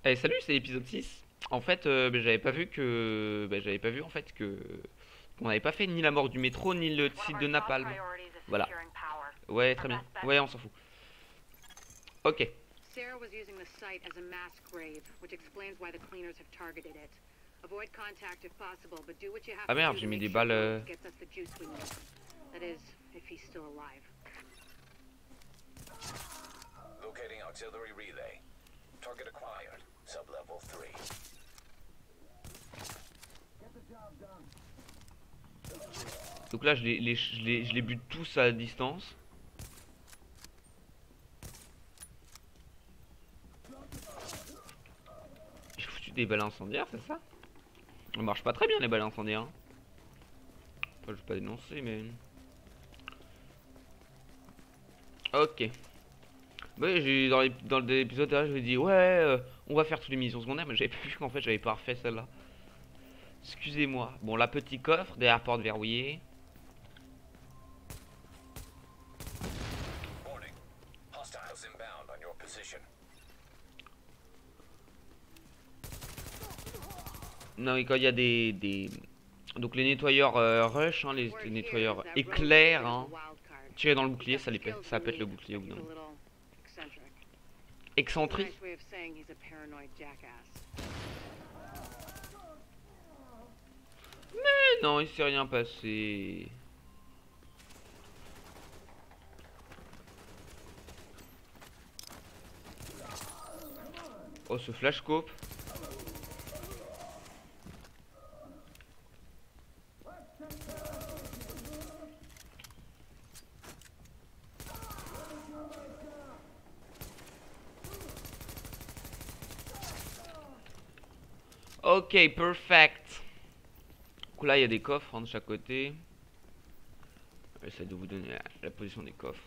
Allez, salut, c'est l'épisode 6. En fait, j'avais pas vu en fait que qu'on n'avait pas fait ni la mort du métro ni le One of site our de top Napalm. priorities is Voilà. securing power. Ouais, Our très bien. best bet? Ouais, on s'en fout. Ok. Sarah was using the site as a mass grave, which explains why the cleaners have targeted it. Avoid contact if possible, but do what you have Ah to merde, do j'ai to mis make des sure balles. Rhodes gets us the juice we need. That is, if he's still alive. Locating auxiliary relay. Target acquired. Sublevel 3. Donc là, je les bute tous à distance. J'ai foutu des balles incendiaires, c'est ça? Ça marche pas très bien les balles incendiaires, hein. Enfin, je vais pas dénoncer, mais. Ok. Ouais, dans l'épisode là, je lui ai dit ouais, on va faire toutes les missions secondaires, mais j'avais pas vu qu'en fait j'avais pas refait celle-là. Excusez-moi. Bon, la petite coffre, derrière porte verrouillée. Warning. Hostiles inbound on your position. Non, et quand il y a donc les nettoyeurs rush, hein, les Word here nettoyeurs is that Rhodes éclairs, is a hein. wild card. Tirer dans le He's bouclier, got ça the les pète, skills ça we pète le need, bouclier au bout but d'un he's a moment. little eccentric. It's a Excentrique. nice way of saying he's a paranoid jackass. Mais non, il s'est rien passé. Oh, ce flash scope. Ok, perfect. Donc là, il y a des coffres hein, de chaque côté. J'essaie de vous donner la position des coffres.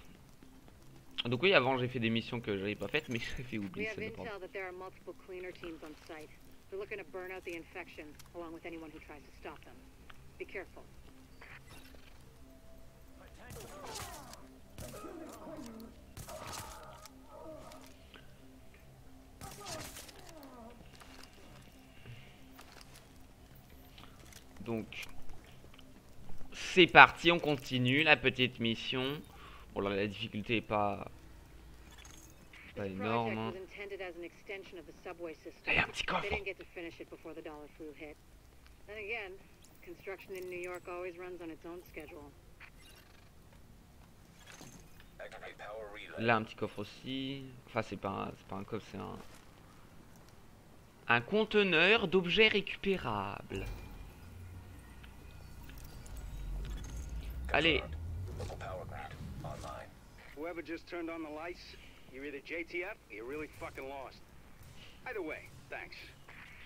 Donc oui, avant j'ai fait des missions que j'avais pas faites, mais j'ai fait We oublier have celle de prendre. intel that there are multiple cleaner teams on site. They're looking to burn out the infection, along with anyone who tries to stop them. Be careful. Donc c'est parti, on continue la petite mission. Bon là la difficulté est pas This énorme. project Hein. was intended as an extension of the subway Là system. il y a un petit They coffre. didn't get to finish it before the dollar flu hit. Then again, construction in New York always runs on its own schedule. Activate power relay. Là un petit coffre aussi. Enfin c'est pas un coffre, c'est un conteneur d'objets récupérables. Allez. Local power grid online. Whoever just turned on the lights, you're either JTF or you're really fucking lost. Either way, thanks.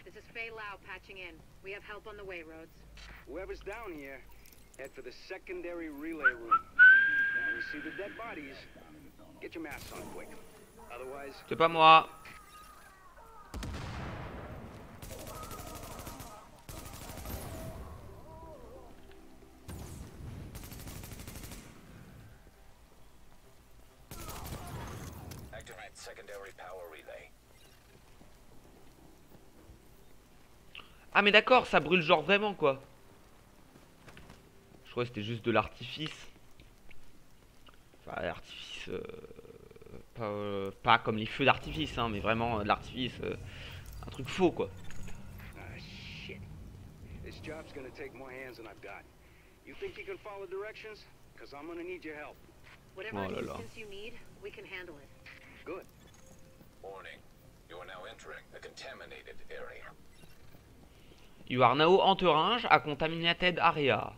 This is Faye Lau patching in. We have help on the way, Rhodes. Whoever's down here, head for the secondary relay room. When you see the dead bodies, get your masks on quick. Otherwise, C'est pas moi. Activate secondary power relay. Ah mais d'accord, ça brûle genre vraiment quoi. Je crois que c'était juste de l'artifice. Enfin l'artifice pas comme les feux d'artifice hein, mais vraiment de l'artifice un truc faux quoi. ah shit. This job's gonna take more hands than I've got. You think you can follow directions? Cause I'm gonna need your help. Whatever Oh là là. assistance you need, we can handle it. Good. Warning. You are now entering the contaminated area. You are now entering a contaminated area.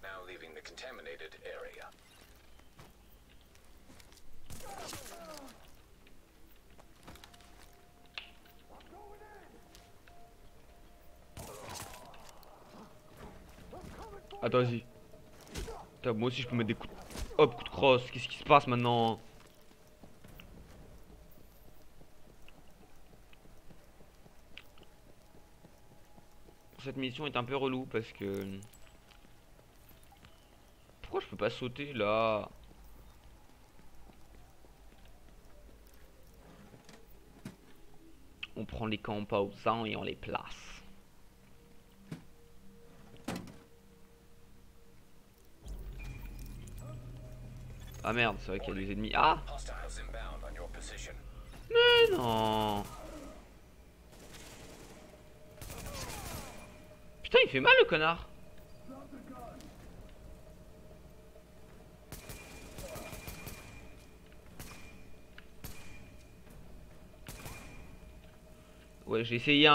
Now leaving the contaminated area. Attends vas-y. Putain, moi aussi je peux mettre des coups de... Hop, coup de crosse, qu'est-ce qui se passe maintenant? Cette mission est un peu relou parce que... Pourquoi je peux pas sauter là? On prend les composants et on les place. Ah merde, c'est vrai qu'il y a des ennemis. Ah Hostiles inbound on your position. mais non. Putain, il fait mal le connard. Ouais, j'ai essayé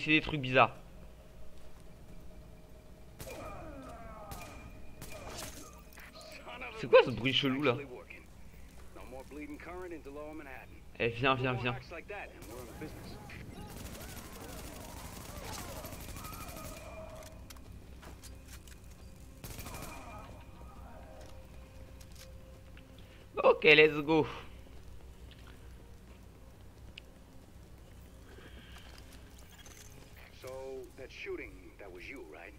des trucs bizarres. C'est quoi ce bruit chelou là? Eh viens, viens, viens. Ok, let's go. So that shooting, that was you, right?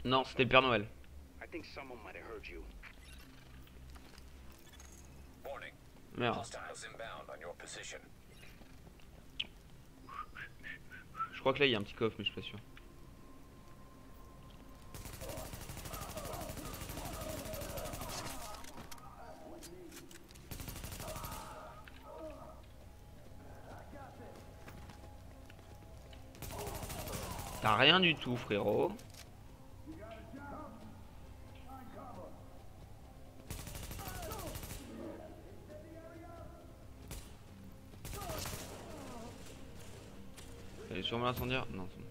Non, c'était le Père Noël. I think someone might have heard you. Warning. Merde. Hostiles inbound on your position. Je crois que là il y a un petit coffre, mais je suis pas sûr. T'as rien du tout, frérot. Elle est sûrement l'incendiaire. Non, c'est bon.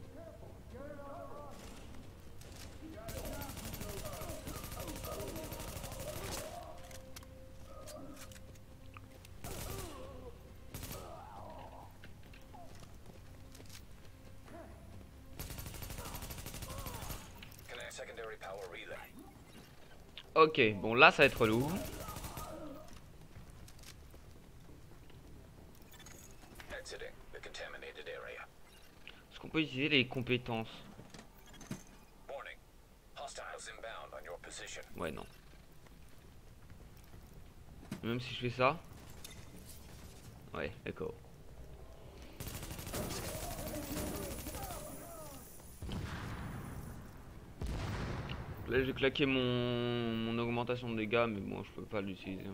Connect secondary power relay. Ok, bon là ça va être relou. Exiting the contaminated area. Est-ce qu'on peut utiliser les compétences? Warning. Hostiles inbound on your position. Ouais, non. Même si je fais ça. Ouais, d'accord. Là j'ai claqué mon augmentation de dégâts, mais bon je peux pas l'utiliser.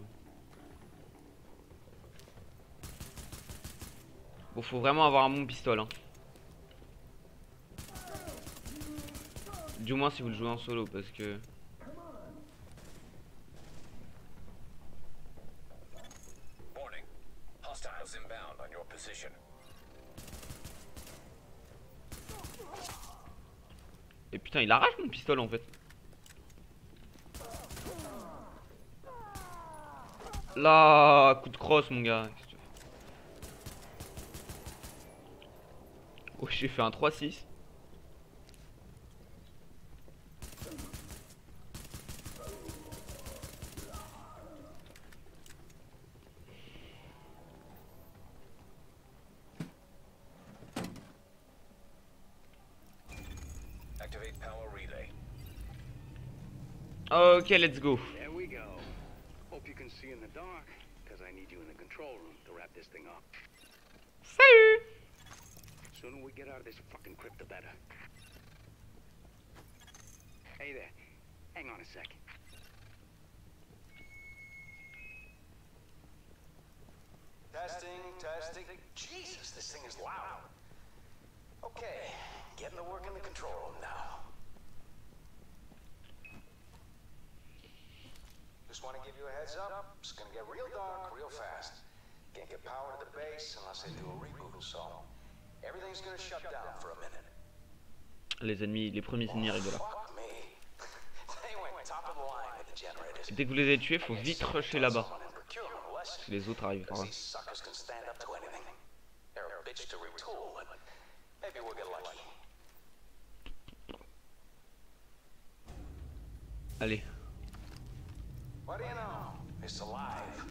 Bon, faut vraiment avoir un bon pistolet. Hein. Du moins si vous le jouez en solo, parce que... Warning. Hostiles inbound on your position. Et putain, il arrache mon pistolet en fait. Là, coup de crosse mon gars. Qu'est-ce que tu fais? Oh, j'ai fait un 3-6. Activate power relay. Ok, let's go. There we go. Hope you can see in the dark, because I need you in the control room to wrap this thing up. Salut! Sooner we get out of this fucking crypt, the better. Hey there. Hang on a sec. Testing, testing. Jesus, this thing is loud. Okay, getting to work in the control room now. Just want to give you a heads up. It's gonna get real dark real fast. Can't get power to the base unless they do a reboot, so everything's gonna shut down for a minute. Les ennemis, les premiers ennemis arrivent là. Fuck me. They went top of the line with the generators. Et dès que vous les avez tués, faut vite rusher là-bas. Parce que les autres arrivent par là. These suckers can stand up to anything. They're a bitch to retool, but maybe we'll get lucky. Allez. What do you know? It's alive.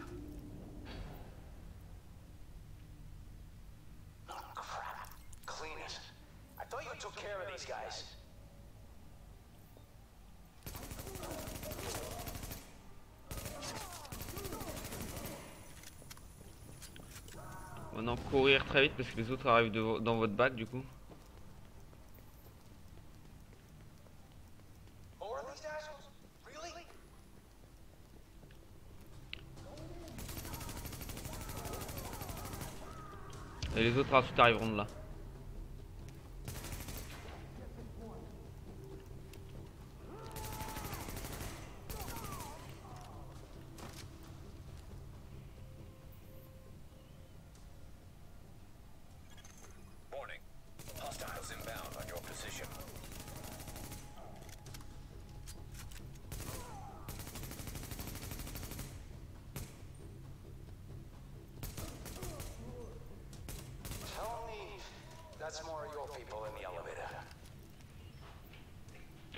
Oh, crap. Clean it. I thought you took care of these guys. Oh Maintenant courir très vite parce que les autres arrivent dans votre bac du coup. More of these assholes? Really? Et les autres ensuite arriveront de là. Warning. Hostiles inbound on your position. Tell me that's more of your people in the elevator.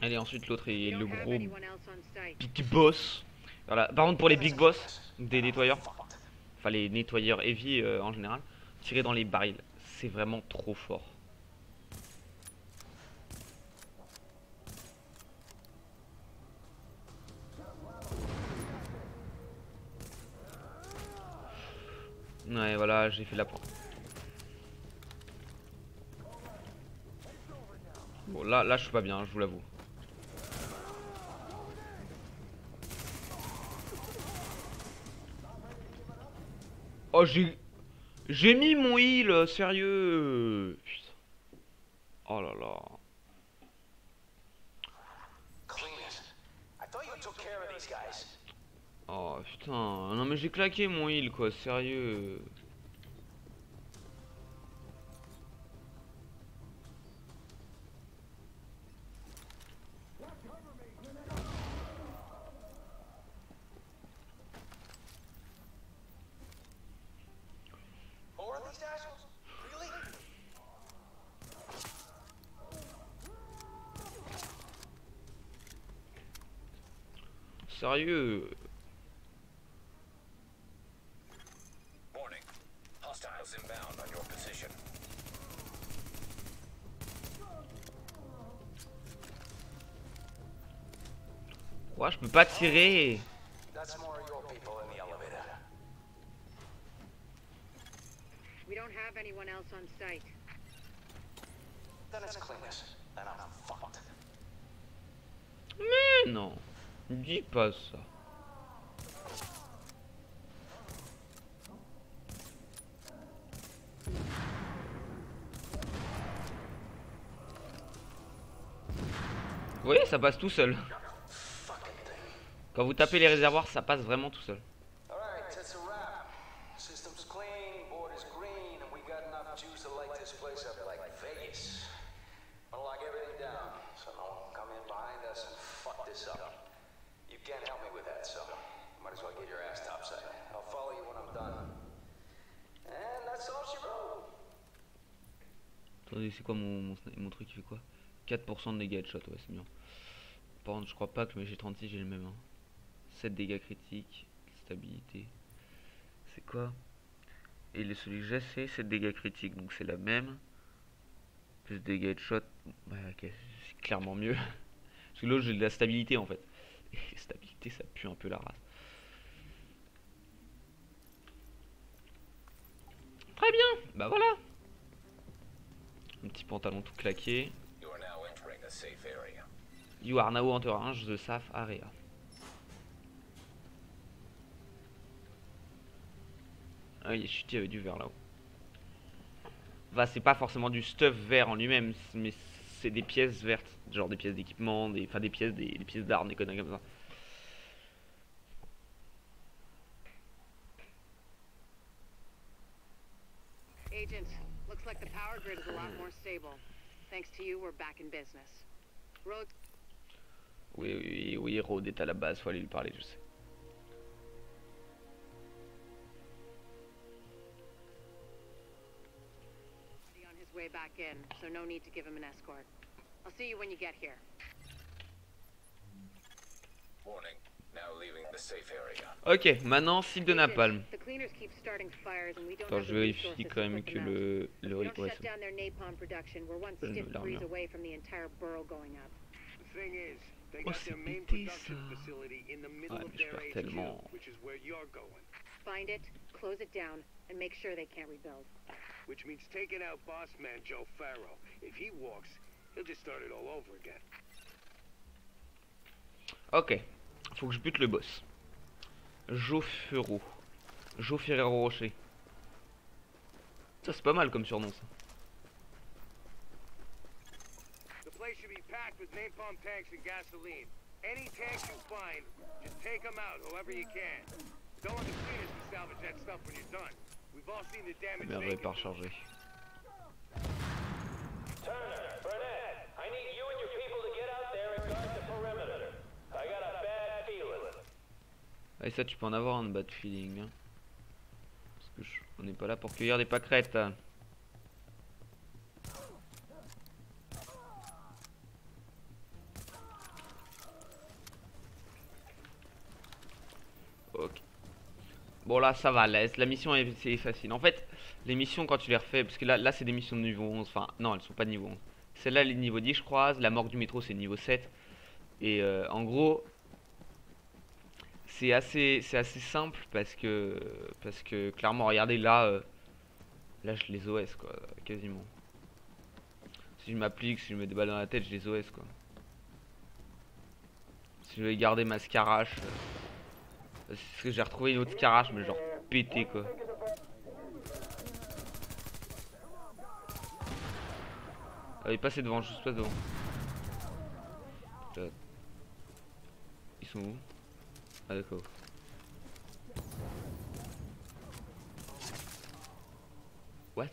Allez, ensuite l'autre We est le don't have gros anyone else on site. big boss. Voilà. Par contre pour les big boss, des nettoyeurs, enfin les nettoyeurs heavy en général, tirer dans les barils, c'est vraiment trop fort. Ouais, voilà, j'ai fait la porte. Bon, là, je suis pas bien, je vous l'avoue. Oh, j'ai mis mon heal, sérieux. Putain. Oh là là. Cleaners. I thought you took care of these guys. Oh putain. Non mais j'ai claqué mon heal quoi, sérieux. More of these assholes? Really? Sérieux. Warning. Hostiles inbound on your position. Pourquoi je peux pas tirer? That's more of your people in the elevator. We don't have anyone else on site. Then it's cleaners. And I'm fucked. Mais non. Dis pas ça. Vous voyez, ça passe tout seul. Quand vous tapez les réservoirs, ça passe vraiment tout seul. Alright, that's a wrap. System's clean, board is green, and we got enough juice to light this place up like Vegas. I'll lock everything down, so no one can come in behind us and fuck this up. You can't help me with that, so you might as well get your ass topside. I'll follow you when I'm done. And that's all she wrote. Attendez, c'est quoi mon truc, il fait quoi? 4% de dégâts de shot, ouais, c'est bien. Par contre, je crois pas que le G36 j'ai le même. Hein. 7 dégâts critiques, stabilité. C'est quoi? Et celui que j'ai, c'est 7 dégâts critiques, donc c'est la même. Plus dégâts de shot, ouais, ok, c'est clairement mieux. Parce que l'autre, j'ai de la stabilité en fait. Et stabilité, ça pue un peu la race. Très bien, bah voilà. Un petit pantalon tout claqué. You are now entering a safe area. You are now entering the safe area. Ah oui, chuté avec du vert là-haut. Enfin, c'est pas forcément du stuff vert en lui-même, mais c'est des pièces vertes. Genre des pièces d'équipement, des pièces d'armes, des conneries comme ça. Agent, looks like the power grid is a lot more stable. Thanks to you, we're back in business. Road. Oui, Rod est à la base, faut aller lui parler, je sais. On his way back in, so no need to give him an escort. I'll see you when you get here. Warning. Now leaving the safe area. Ok, maintenant site de napalm. The cleaners keep starting fires and we don't Attends, have je the vérifie resources quand to même put que them out. If we ouais, don't c'est shut down their napalm production, we're one Je stiff l'arme breeze là. away from the entire borough going up. The thing is, they Oh, got c'est their main pété, production ça. facility in the middle Ouais, of mais je their perds HQ, tellement. which is where you're going. Find it, close it down, and make sure they can't rebuild. Which means taking out boss man Joe Farrow. If he walks, he'll just start it all over again. Ok, faut que je bute le boss. Joe Ferro. Joe Ferrero Rocher. Ça c'est pas mal comme surnom ça. The place should be packed with napalm tanks and gasoline. Any tanks you find, just take them out however you can. Don't let the cleaners can salvage that stuff when you're done. We've all seen the damage Merde, they j'avais pas can do. rechargé. Turner, Burnett, I need you and your people to get out there and guard the perimeter. I got a bad feeling. Ah, et ça tu peux en avoir un bad feeling hein. Parce que on n'est pas là pour cueillir des pâquerettes. Ok. Bon là ça va, la mission c'est facile. En fait, les missions quand tu les refais, parce que là c'est des missions de niveau 11, enfin non elles sont pas de niveau 11. Celle-là elle est de niveau 10 je crois, la morgue du métro c'est niveau 7. Et en gros, c'est assez simple parce que clairement regardez là, là je les OS quoi, quasiment. Si je m'applique, si je mets des balles dans la tête, je les OS quoi. Si je vais garder ma scarache. Parce que j'ai retrouvé une autre scarache mais genre pété quoi. Allez passez devant, juste passe devant. Ils sont où? Ah d'accord. What?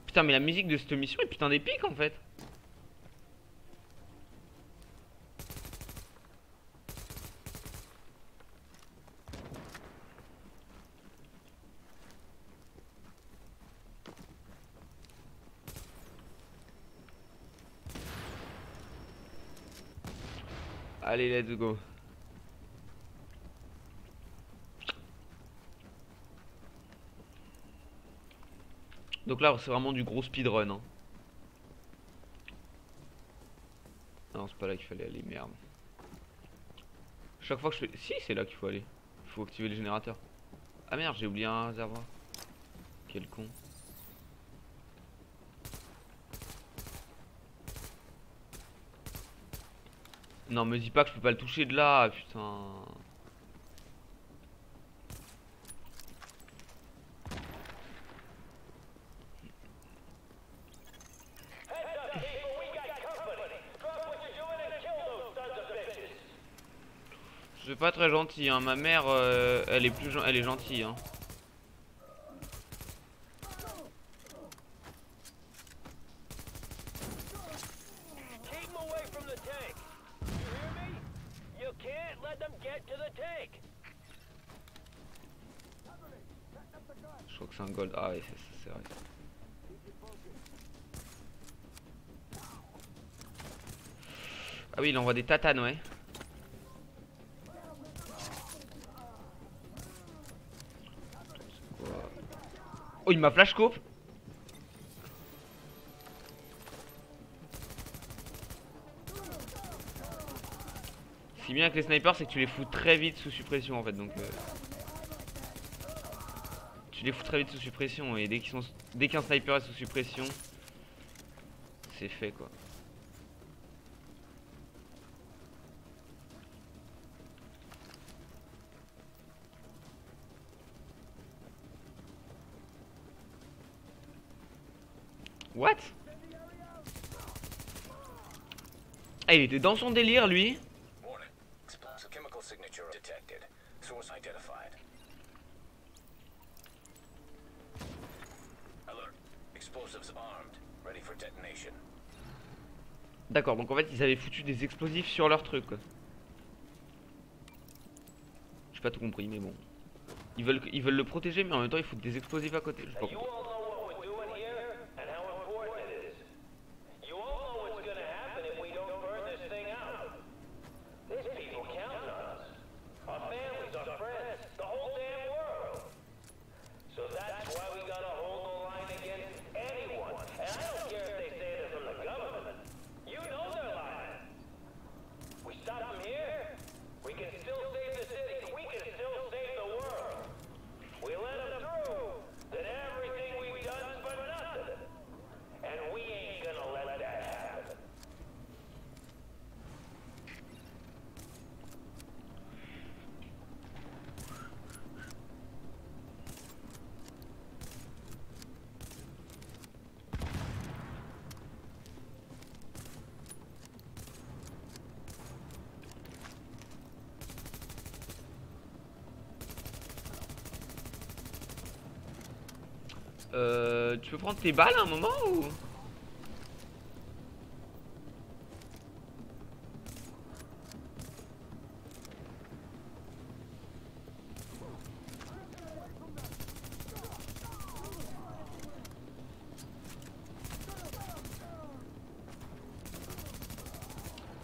Putain mais la musique de cette mission est putain d'épique en fait. Allez let's go. Donc là c'est vraiment du gros speedrun hein. Non c'est pas là qu'il fallait aller, merde. Chaque fois que je fais... Si c'est là qu'il faut aller. Il faut activer le générateur. Ah merde j'ai oublié un réservoir. Quel con. Non me dis pas que je peux pas le toucher de là, putain. Je suis pas très gentil hein, ma mère elle est gentille hein. Je crois que c'est un gold. Ah ouais c'est vrai. Ah oui il envoie des tatanes ouais. Oh il m'a flash scope. Si bien avec les snipers c'est que tu les fous très vite sous suppression en fait donc tu les fous très vite sous suppression et dès qu'un sniper est sous suppression c'est fait quoi. What? Ah il était dans son délire lui. Warning. Explosive chemical signature detected. Source identified. Alert. Explosives armed. Ready for detonation. D'accord donc en fait ils avaient foutu des explosifs sur leur truc quoi. J'ai pas tout compris mais bon. Ils veulent le protéger mais en même temps ils foutent des explosifs à côté. J'ai pas compris. Tu peux prendre tes balles à un moment ou...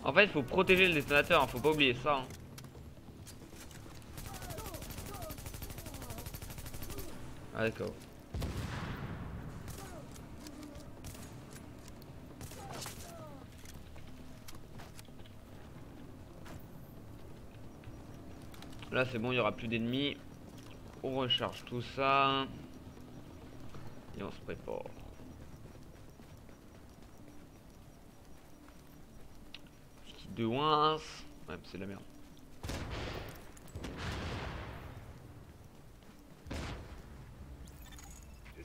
En fait, il faut protéger le détonateur, hein, faut pas oublier ça. Hein. Ah d'accord. Là c'est bon, il y aura plus d'ennemis. On recharge tout ça. Et on se prépare. Petit kit de Wins. Ouais, c'est de la merde.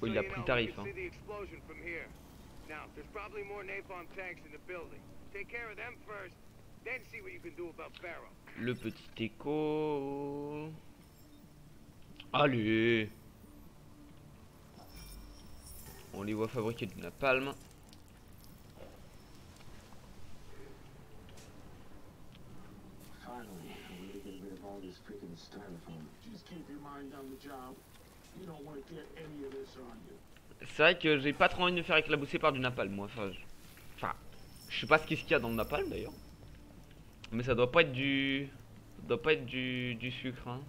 Oh, il a pris le tarif. Hein. Le petit écho. Allez. On les voit fabriquer du napalm. C'est vrai que j'ai pas trop envie de me faire éclabousser par du napalm moi. Enfin, je sais pas ce qu'il y a dans le napalm d'ailleurs. Mais ça doit pas être du... Ça doit pas être du sucre hein.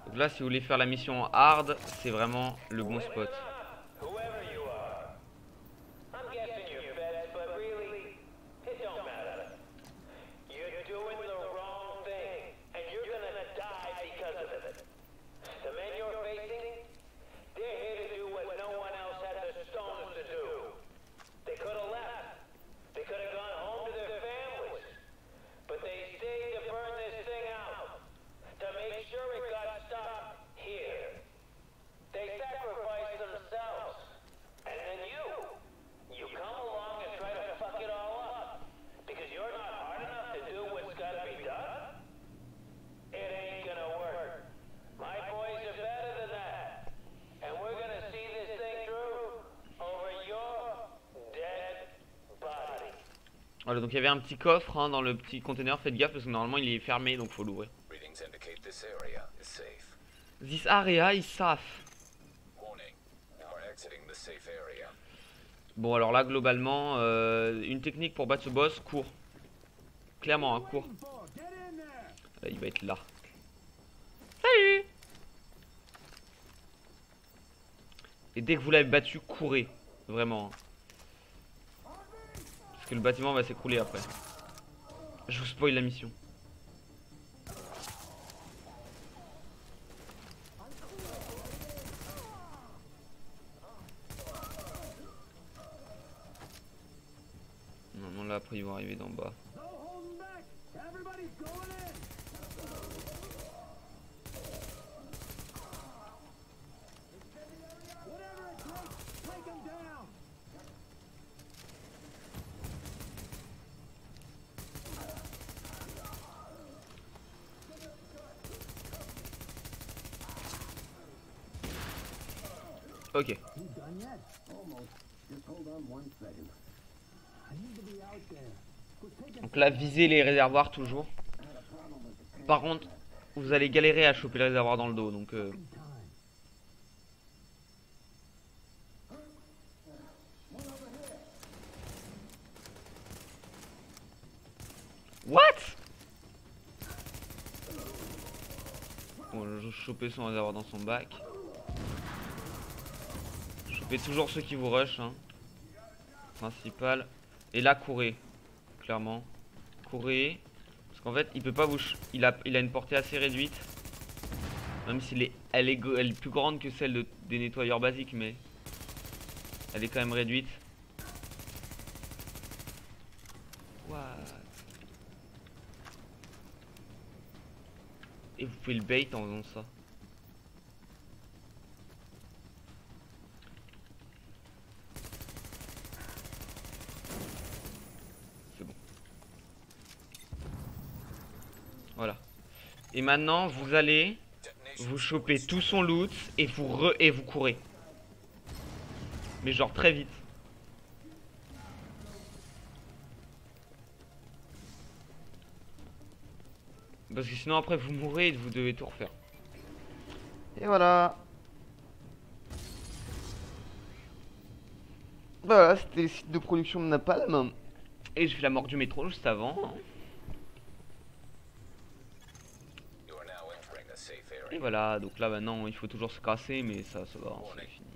Donc là si vous voulez faire la mission hard, c'est vraiment le bon spot. Voilà, donc il y avait un petit coffre hein, dans le petit conteneur, faites gaffe parce que normalement il est fermé donc faut l'ouvrir. This area is safe. Bon alors là globalement, une technique pour battre ce boss, court. Clairement, hein, court. Là, il va être là. Salut. Et dès que vous l'avez battu, courez. Vraiment. Hein. Que le bâtiment va s'écrouler après. Je vous spoil la mission. Non, non, là après ils vont arriver d'en bas. Ok. Donc là, visez les réservoirs toujours. Par contre, vous allez galérer à choper le réservoir dans le dos, donc What? Bon, je chopais son réservoir dans son bac. Chopez toujours ceux qui vous rush, hein. Principal. Et là, courez. Clairement. Courez. Parce qu'en fait, il peut pas vous... Il a une portée assez réduite. Même si elle est plus grande que celle des nettoyeurs basiques, mais... Elle est quand même réduite. What? Et vous pouvez le bait en faisant ça. C'est bon. Voilà. Et maintenant, vous allez vous choper tout son loot et vous courez. Mais genre très vite. Parce que sinon après vous mourrez et vous devez tout refaire. Et voilà. Voilà, c'était le site de production de Napalm. Et j'ai fait la mort du métro juste avant. Et voilà, donc là maintenant il faut toujours se casser, mais ça va, c'est fini.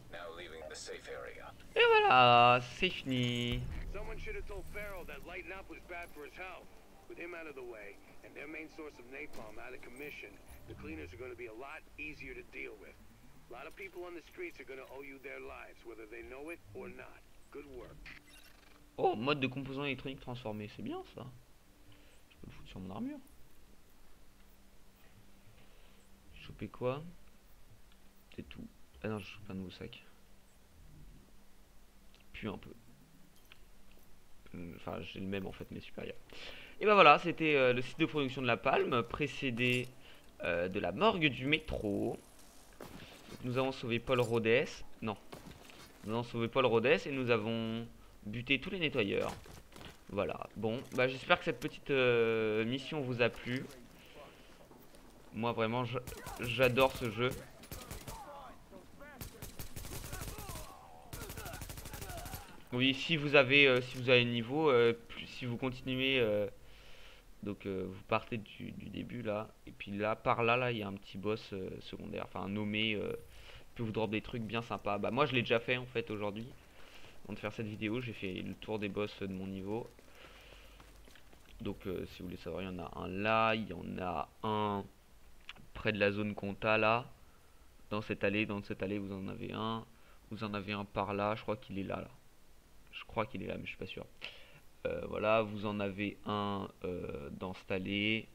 Et voilà, c'est fini. Someone should have told Farrell that lighting up was bad for his health. With him out of the way, and their main source of napalm out of commission, the cleaners are going to be a lot easier to deal with. A lot of people on the streets are going to owe you their lives, whether they know it or not. Good work. Oh, mode de composants électroniques transformé, c'est bien ça. Je peux le foutre sur mon armure. Choper quoi? C'est tout. Ah non, je chope un nouveau sac. Puis un peu. Enfin, j'ai le même en fait, mais supérieur. Et ben voilà, c'était le site de production de la Palme, précédé de la morgue du métro. Donc, nous avons sauvé Paul Rhodes. Non. Nous avons sauvé Paul Rhodes et nous avons buté tous les nettoyeurs. Voilà. Bon, bah j'espère que cette petite mission vous a plu. Moi vraiment, j'adore ce jeu. Oui, si vous avez le niveau, si vous continuez, donc vous partez du début là, et puis là, par là, il y a un petit boss secondaire, enfin un nommé, peut vous drop des trucs bien sympas. Bah moi je l'ai déjà fait en fait aujourd'hui. Avant de faire cette vidéo, j'ai fait le tour des boss de mon niveau. Donc si vous voulez savoir, il y en a un là, il y en a un près de la zone compta là, dans cette allée vous en avez un, vous en avez un par là, je crois qu'il est là. Je crois qu'il est là, mais je suis pas sûr. Voilà, vous en avez un dans cette allée.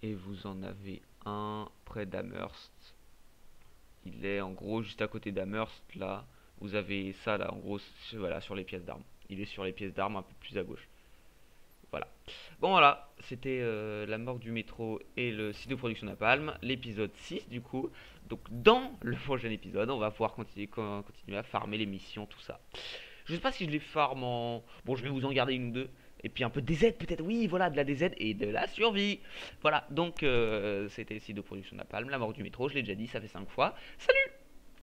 Et vous en avez un près d'Amherst. Il est en gros juste à côté d'Amherst. Là, vous avez ça là, en gros, voilà, sur les pièces d'armes. Il est sur les pièces d'armes un peu plus à gauche. Voilà. Bon voilà, c'était la mort du métro et le site de production Napalm, l'épisode 6 du coup. Donc dans le prochain épisode, on va pouvoir continuer à farmer les missions, tout ça. Je sais pas si je les farme en... Bon, je vais vous en garder une ou deux. Et puis un peu de DZ peut-être, oui, voilà, de la DZ et de la survie. Voilà, donc c'était le site de production Napalm, la mort du métro, je l'ai déjà dit, ça fait 5 fois. Salut!